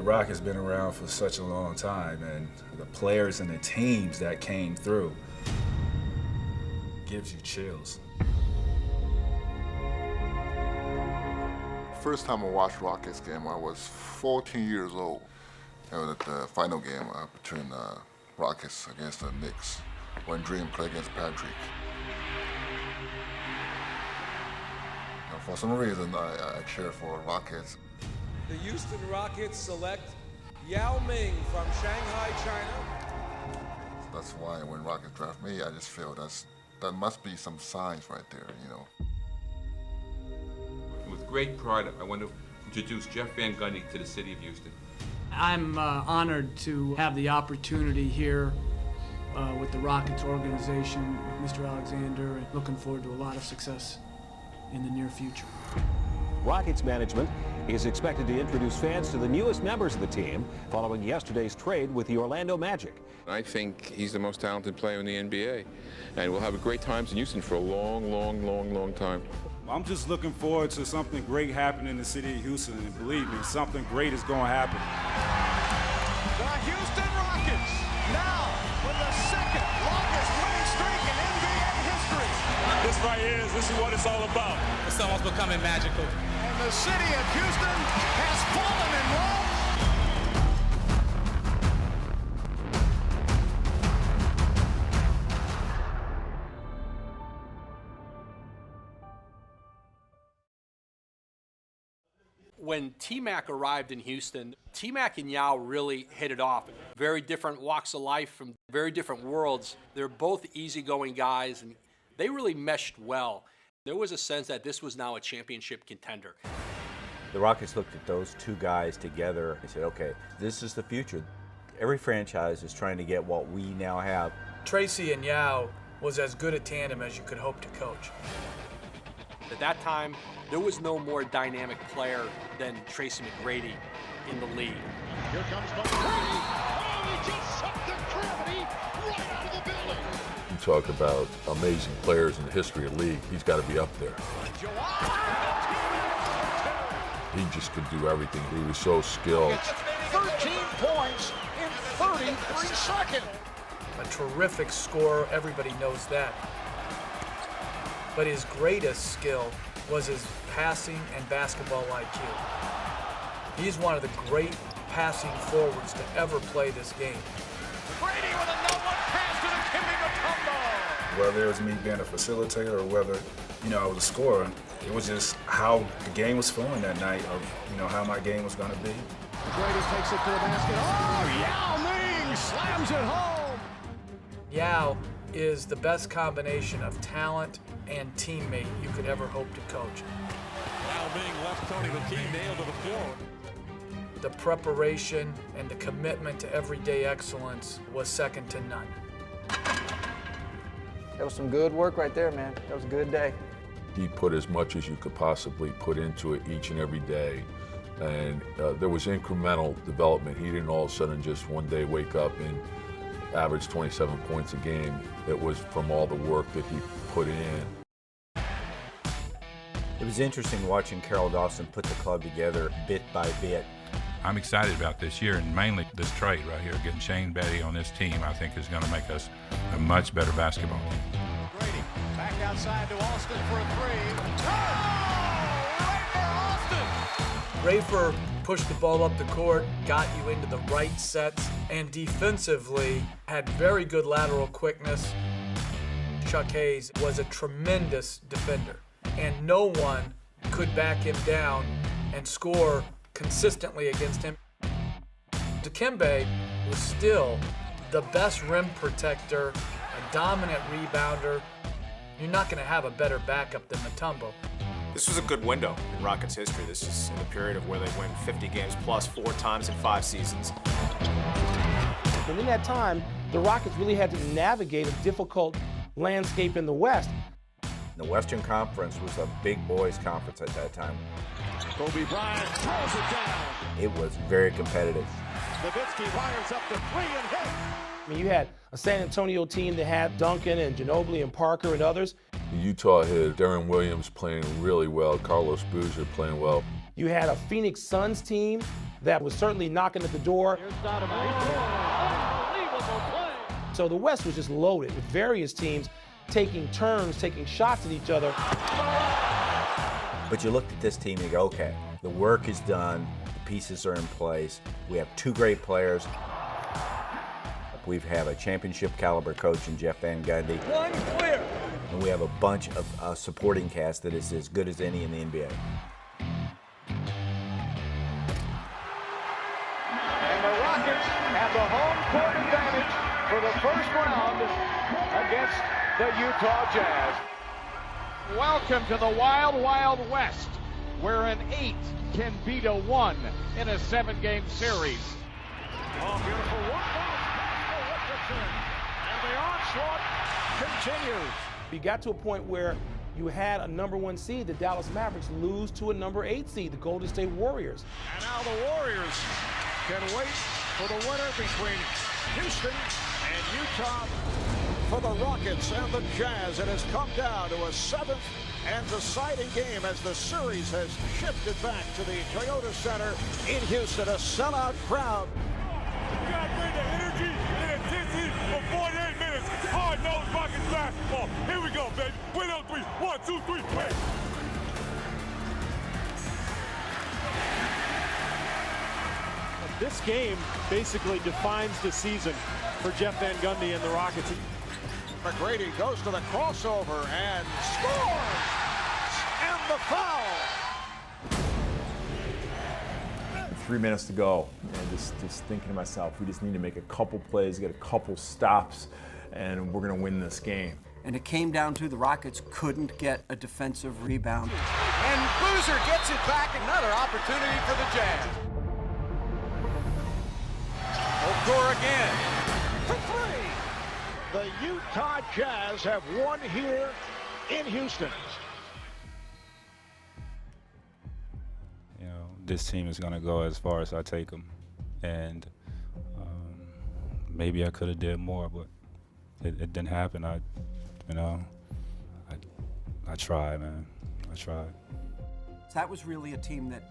The Rock has been around for such a long time, and the players and the teams that came through gives you chills. First time I watched Rockets game, I was 14 years old. It was at the final game between Rockets against the Knicks, when Dream played against Patrick. And for some reason, I cheer for Rockets. The Houston Rockets select Yao Ming from Shanghai, China. That's why when Rockets draft me, I just feel that must be some signs right there, you know. With great pride, I want to introduce Jeff Van Gundy to the city of Houston. I'm honored to have the opportunity here with the Rockets organization, with Mr. Alexander, and looking forward to a lot of success in the near future. Rockets management is expected to introduce fans to the newest members of the team following yesterday's trade with the Orlando Magic. I think he's the most talented player in the NBA, and we'll have a great time in Houston for a long time. I'm just looking forward to something great happening in the city of Houston, and believe me, something great is going to happen. The Houston Rockets, now with the second longest winning streak in NBA history. This right here, this is what it's all about. It's almost becoming magical. And the city of Houston has fallen in love. When T-Mac arrived in Houston, T-Mac and Yao really hit it off. Very different walks of life from very different worlds. They're both easygoing guys, and they really meshed well. There was a sense that this was now a championship contender. The Rockets looked at those two guys together and said, okay, this is the future. Every franchise is trying to get what we now have. Tracy and Yao was as good a tandem as you could hope to coach. At that time, there was no more dynamic player than Tracy McGrady in the league. Here comes McGrady. Oh, he just sucked the gravity right out of the building. You talk about amazing players in the history of the league, he's got to be up there. He just could do everything. He was so skilled. 13 points in 33 seconds. A terrific scorer, everybody knows that. But his greatest skill was his passing and basketball IQ. He's one of the great passing forwards to ever play this game. Brady with a no-look pass to the Kimmy Mutombo. Whether it was me being a facilitator or whether, I was a scorer, it was just how the game was flowing that night of, how my game was going to be. Brady takes it to the basket. Oh, Yao Ming slams it home. Yao is the best combination of talent and teammate you could ever hope to coach. Yao Ming left Tony McKee nailed to the floor. The preparation and the commitment to everyday excellence was second to none. That was some good work right there, man. That was a good day. He put as much as you could possibly put into it each and every day. And there was incremental development. He didn't all of a sudden just one day wake up and average 27 points a game. It was from all the work that he put in. It was interesting watching Carroll Dawson put the club together bit by bit. I'm excited about this year, and mainly this trade right here. Getting Shane Betty on this team, I think, is going to make us a much better basketball team. Brady back outside to Austin for a three. Oh! Right for Austin! Rafer pushed the ball up the court, got you into the right sets, and defensively had very good lateral quickness. Chuck Hayes was a tremendous defender, and no one could back him down and score consistently against him. Dikembe was still the best rim protector, a dominant rebounder. You're not going to have a better backup than Mutombo. This was a good window in Rockets history. This is in the period of where they win 50 games plus 4 times in 5 seasons. And in that time, the Rockets really had to navigate a difficult landscape in the West. The Western Conference was a big boys conference at that time. Kobe Bryant throws it down. It was very competitive. Nowitzki fires up the three and hits. I mean, you had a San Antonio team that had Duncan and Ginobili and Parker and others. Utah had Deron Williams playing really well, Carlos Boozer playing well. You had a Phoenix Suns team that was certainly knocking at the door. So the West was just loaded with various teams taking turns, taking shots at each other. But you looked at this team and you go, okay, the work is done, the pieces are in place, we have two great players. We have a championship caliber coach in Jeff Van Gundy. One clear. And we have a bunch of supporting cast that is as good as any in the NBA. And the Rockets have the home court advantage for the first round against the Utah Jazz. Welcome to the Wild Wild West, where an 8 can beat a 1 in a 7-game series. Oh, beautiful one. And the onslaught continues. We got to a point where you had a #1 seed, the Dallas Mavericks, lose to a #8 seed, the Golden State Warriors. And now the Warriors can wait for the winner between Houston and Utah. For the Rockets and the Jazz, it has come down to a 7th and deciding game as the series has shifted back to the Toyota Center in Houston, a sellout crowd. You gotta bring the energy and intensity for 48 minutes. Hard-nosed Rockets basketball. Here we go, baby. Win on 3. 1, 2, 3, play. This game basically defines the season for Jeff Van Gundy and the Rockets. McGrady goes to the crossover and scores! And the foul! 3 minutes to go, and just thinking to myself, we just need to make a couple plays, get a couple stops, and we're going to win this game. And it came down to the Rockets couldn't get a defensive rebound. And Boozer gets it back, another opportunity for the Jazz. Okur again for 3. The Utah Jazz have won here in Houston. This team is going to go as far as I take them, and maybe I could have did more, but it didn't happen. I tried, man. I tried. That was really a team that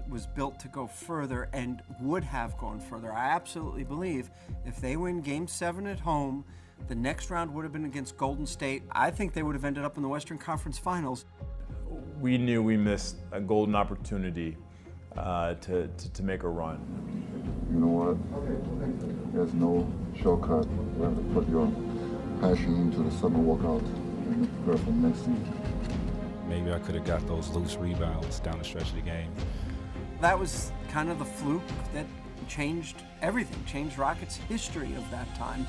was built to go further and would have gone further. I absolutely believe if they win Game 7 at home, the next round would have been against Golden State. I think they would have ended up in the Western Conference Finals. We knew we missed a golden opportunity to make a run. You know what? There's no shortcut. You have to put your passion into the summer workout and prepare for next season. Maybe I could have got those loose rebounds down the stretch of the game. That was kind of the fluke that changed everything, changed Rockets' history of that time.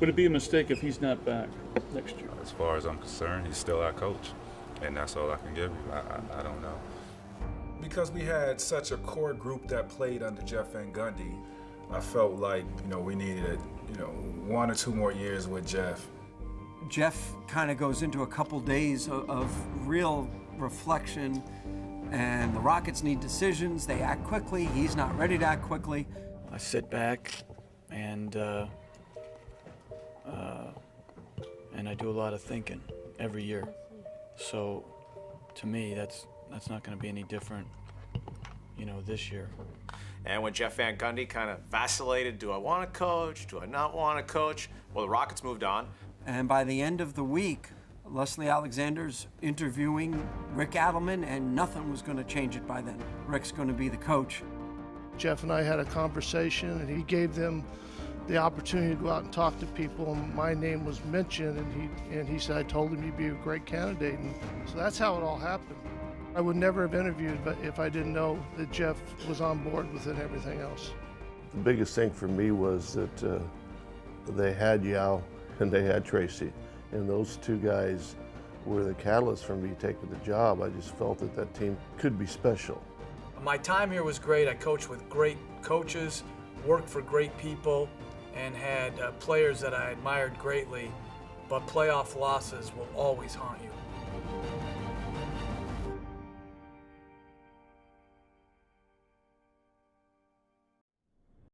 Would it be a mistake if he's not back next year? As far as I'm concerned, he's still our coach, and that's all I can give you. I don't know. Because we had such a core group that played under Jeff Van Gundy, I felt like, we needed, 1 or 2 more years with Jeff. Jeff kind of goes into a couple days of real reflection, and the Rockets need decisions. They act quickly. He's not ready to act quickly. I sit back and I do a lot of thinking every year. So to me, that's not going to be any different, this year. And when Jeff Van Gundy kind of vacillated, do I want to coach? Do I not want to coach? Well, the Rockets moved on. And by the end of the week, Leslie Alexander's interviewing Rick Adelman, and nothing was going to change it by then. Rick's going to be the coach. Jeff and I had a conversation, and he gave them the opportunity to go out and talk to people, and my name was mentioned, and he said I told him he'd be a great candidate, and so that's how it all happened. I would never have interviewed if I didn't know that Jeff was on board with it and everything else. The biggest thing for me was that they had Yao and they had Tracy, and those two guys were the catalyst for me taking the job. I just felt that team could be special. My time here was great. I coached with great coaches, worked for great people, and had players that I admired greatly, but playoff losses will always haunt you.